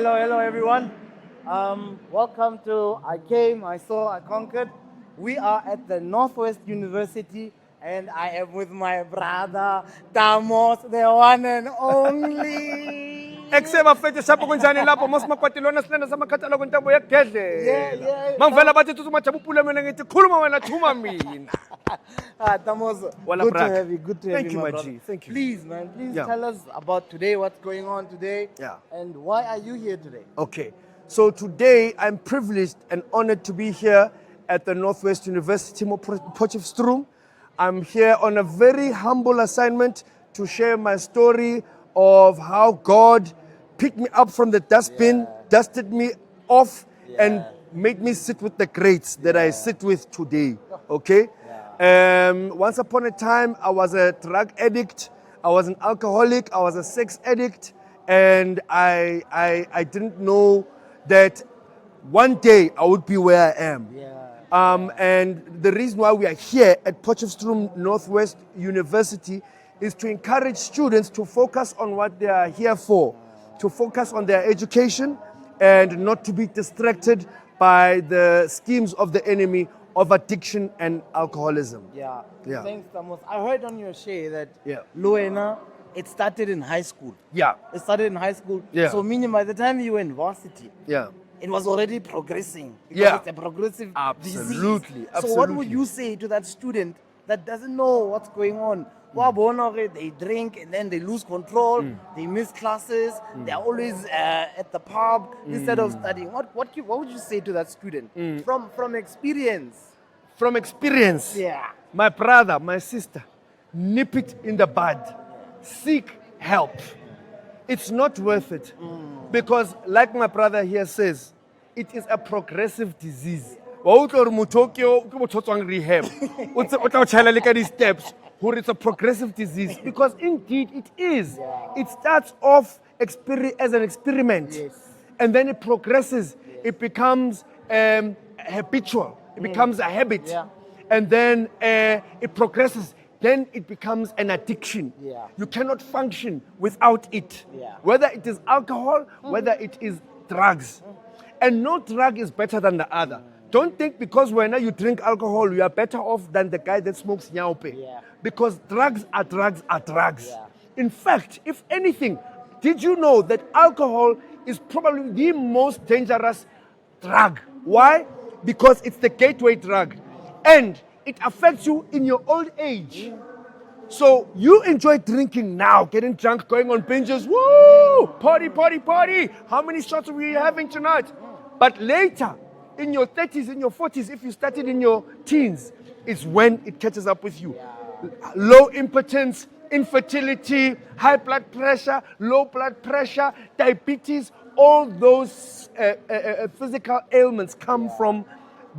hello, everyone. Welcome to I Came, I Saw, I Conquered. We are at the Northwest University, and I am with my brother, Damos, the one and only. Eksema fete sapo kunjani lapho mosimapatilona silena samakhathaloko ntambo yakugedlela Yeah. mangivela bathi thuthuma jabupula mina ngithi khuluma wena thuma mina. Damos, Wala good to brak. have you. Good to have Thank you, my my brother. G. Thank you. Please, man, Yeah. tell us about today. What's going on today? Yeah. And why are you here today? Okay, so today I'm privileged and honored to be here at the Northwest University Potchefstroom. I'm here on a very humble assignment to share my story of how God picked me up from the dustbin, dusted me off, and made me sit with the greats that I sit with today. Okay? Once upon a time, I was a drug addict, I was an alcoholic, I was a sex addict, and I didn't know that one day I would be where I am. And the reason why we are here at Potchefstroom Northwest University is to encourage students to focus on what they are here for, to focus on their education and not to be distracted by the schemes of the enemy of addiction and alcoholism. Yeah. Yeah. Thanks, Damos. I heard on your share that Yeah. Luena, it started in high school. Yeah, It started in high school. Yeah. So meaning by the time you were in varsity, yeah. it was already progressing. Because Yeah. it's a progressive Absolutely, disease. So what would absolutely. you say to that student that doesn't know what's going on? They drink and then they lose control, they miss classes, they're always at the pub instead of studying. What would you say to that student from experience? From experience, Yeah. my brother, my sister, nip it in the bud. Seek help. It's not worth it. Because, like my brother here says, it is a progressive disease. Rehab. Steps. It's a progressive disease. Because indeed it is. It starts off as an experiment. And then it progresses. It becomes habitual. It becomes a habit. Yeah. And then it progresses. Then it becomes an addiction. Yeah. You cannot function without it. Yeah. Whether it is alcohol, whether it is drugs. And no drug is better than the other. Don't think because when you drink alcohol, you are better off than the guy that smokes nyaupe. Yeah. Because drugs are drugs are drugs. Yeah. In fact, if anything, did you know that alcohol is probably the most dangerous drug? Why? Because it's the gateway drug. And it affects you in your old age. So you enjoy drinking now, getting drunk, going on binges. Woo! Party, party, party. How many shots are we having tonight? But later, in your 30s, in your 40s, if you started in your teens, is when it catches up with you. Low impotence, infertility, high blood pressure, low blood pressure, diabetes, all those physical ailments come from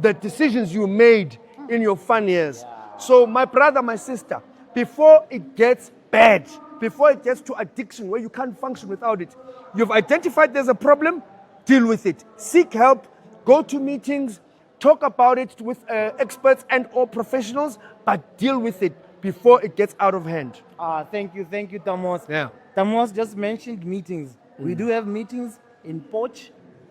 the decisions you made in your fun years. So my brother, my sister, before it gets bad, before it gets to addiction where you can't function without it, you've identified there's a problem, deal with it. Seek help, go to meetings, talk about it with experts and or professionals, but deal with it before it gets out of hand. Thank you, Damos. Yeah. Damos just mentioned meetings. We do have meetings in Poch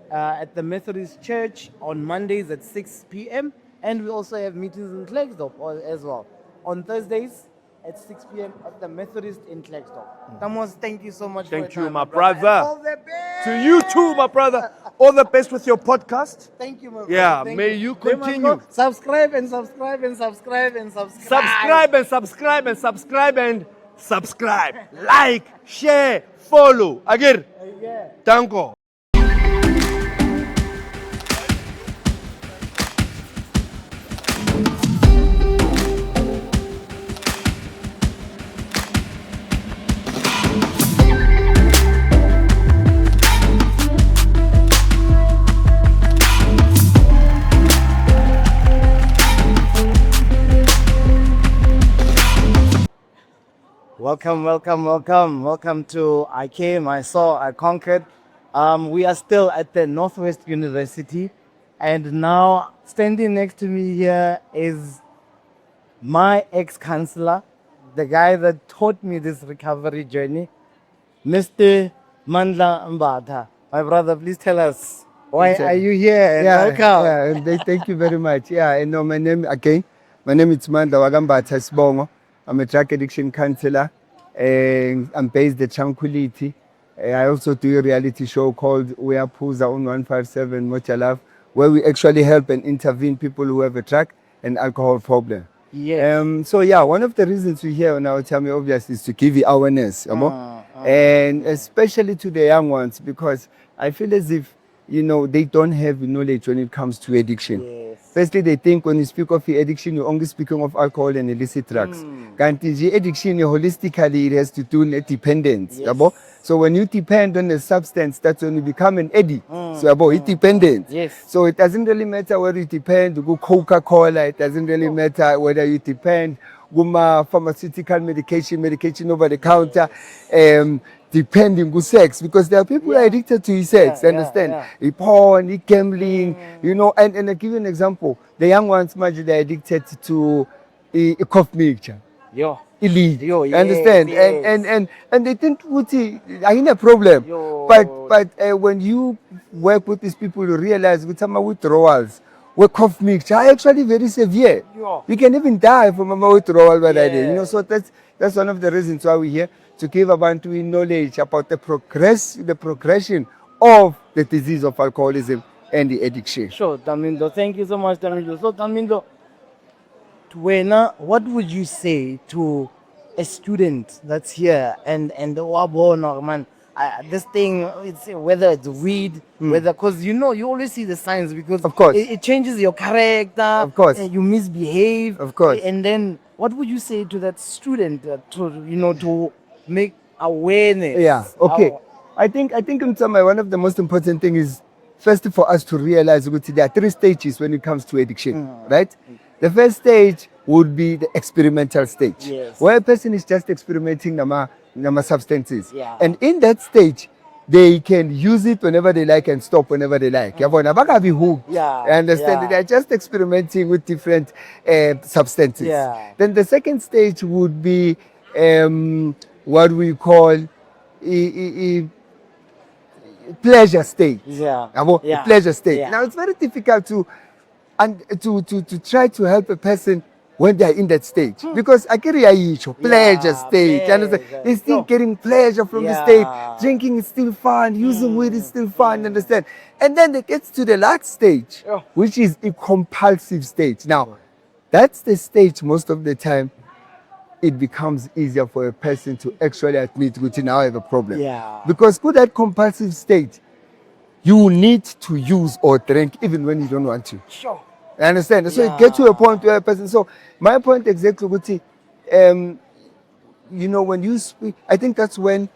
at the Methodist Church on Mondays at 6 p.m. And we also have meetings in Klerksdorp as well. On Thursdays at 6 p.m. at the Methodist in Klerksdorp. Damos, thank you so much for your Thank you, time, my brother. brother. And all the best. To you too, my brother. All the best with your podcast. Thank you, my brother. Yeah, Thank may you They must continue. go subscribe and subscribe and subscribe and subscribe. Subscribe and subscribe and subscribe and subscribe. Like, share, follow. Again, Yeah. danko. Welcome to I Came, I Saw, I Conquered. We are still at the Northwest University, and now standing next to me here is my ex-counselor, the guy that taught me this recovery journey, Mr. Mandla Mbatha. My brother, please tell us, why Exactly. are you here? And Yeah, welcome. yeah, and thank you very much. Yeah, and my name again. My name is Mandla Wagambatha Sibongo. I'm a drug addiction counselor. And I'm based at Tranquility. I also do a reality show called We Are Puza on 157 Mochalaf, where we actually help and intervene people who have a drug and alcohol problem. Yes. So yeah, one of the reasons we're here on our channel obviously is to give you awareness, and especially to the young ones, because I feel as if they don't have knowledge when it comes to addiction. Yes. Firstly, they think when you speak of addiction, you're only speaking of alcohol and illicit drugs. Kanti addiction, holistically, it has to do with dependence. Yes. So when you depend on a substance, that's when you become an addict. So it's dependent. Yes. So it doesn't really matter whether you depend on Coca-Cola. It doesn't really matter whether you depend on pharmaceutical medication over the counter. Depending on sex, because there are people who are addicted to sex, understand? Porn, gambling, and I give you an example. The young ones, imagine they're addicted to a cough mixture. Yo. Elite. Yo, You understand? yes. And they think I ain't a problem. Yo. But when you work with these people, you realize with some withdrawals, with cough mixture are actually very severe. Yo. You can even die from a withdrawal by that. Yeah. So that's one of the reasons why we're here, to give Abantu knowledge about the progression of the disease of alcoholism and the addiction. Sure, Tamindo. Thank you so much, Tamindo. So, Tamindo, what would you say to a student that's here and wabona, man? This thing, it's whether it's weed, whether, because you always see the signs, because Of course. it changes your character. Of course. You misbehave. Of course. And then what would you say to that student to make awareness? Yeah. Okay. I think Mtsama, one of the most important things is first for us to realize that there are 3 stages when it comes to addiction, right? The first stage would be the experimental stage, Yes. where a person is just experimenting nama substances. Yeah. And in that stage, they can use it whenever they like and stop whenever they like. Yabona, bakabi hooked. Yeah, I understand yeah. They're just experimenting with different substances. Yeah. Then the second stage would be what we call pleasure state. Yeah. Yabo, Yeah. Pleasure state. Yeah. Now it's very difficult to try to help a person when they are in that stage, because pleasure state. You understand? pleasure. They're still No. getting pleasure from the Yeah. state. Drinking is still fun. Using weed is still fun. Understand? And then it gets to the last stage, Yeah. which is a compulsive stage. Now, that's the stage most of the time it becomes easier for a person to actually admit which now I have a problem. Yeah. Because with that compulsive state, you need to use or drink even when you don't want to. Sure. I understand. So you get to a point where a person. So my point exactly, Guti, when you speak, I think that's when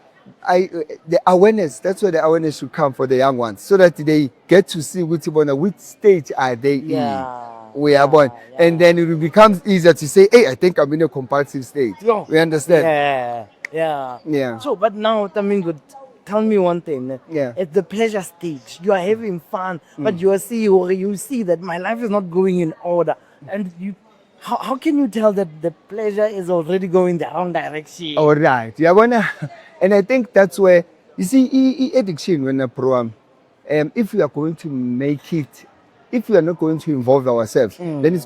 the awareness. That's where the awareness should come for the young ones, so that they get to see which stage are they in. We are born, and then it becomes easier to say, "Hey, I think I'm in a compulsive state." Yo. We understand. Yeah. So, but now, Tamindo, tell me one thing. Yeah. At the pleasure stage, you are having fun, but you see that my life is not going in order, and how can you tell that the pleasure is already going the wrong direction? All right. And I think that's where you see addiction when a program. If we are going to make it, if we are not going to involve ourselves, then it's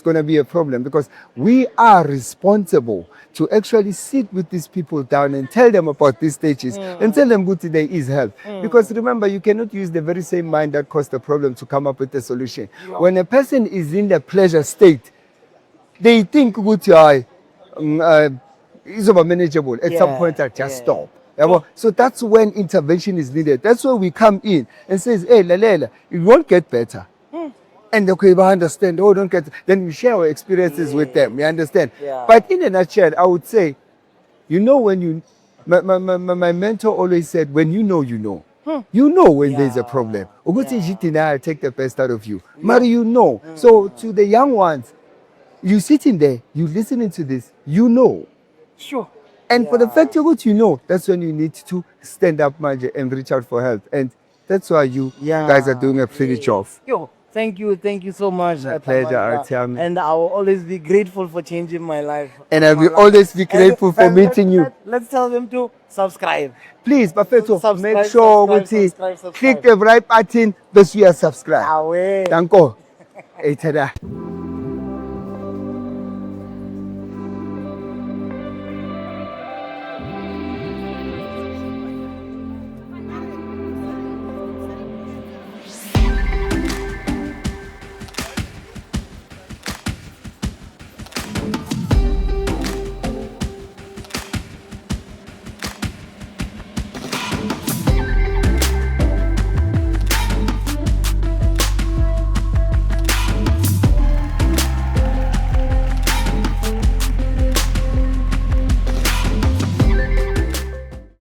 gonna be a problem, because we are responsible to actually sit with these people down and tell them about these stages and tell them good today is help. Because remember, you cannot use the very same mind that caused the problem to come up with a solution. When a person is in the pleasure state, they think good is over manageable. At some point, I just stop. So that's when intervention is needed. That's where we come in and says, "Hey, Lalela, it won't get better." And okay, we understand. Oh, don't get. Then we share our experiences with them. You understand? Yeah. But in a nutshell, I would say, when you, my mentor always said, when you know, you know. You know when there's a problem. I'll take the best out of you. Mari, So to the young ones, you sitting there, you listening to this, you know. Sure. And for the fact that's when you need to stand up, Manje, and reach out for help. And that's why you guys are doing a pretty job. Yo, thank you so much. My pleasure, Atamanda. Artyom. And I will always be grateful for changing my life. And I will always be grateful for meeting you. Let's tell them to subscribe. Please, Bafetho, Subscribe, make sure subscribe, ukuthi click the right button bese uyasubscribe. Away. Danko. Hey, tada.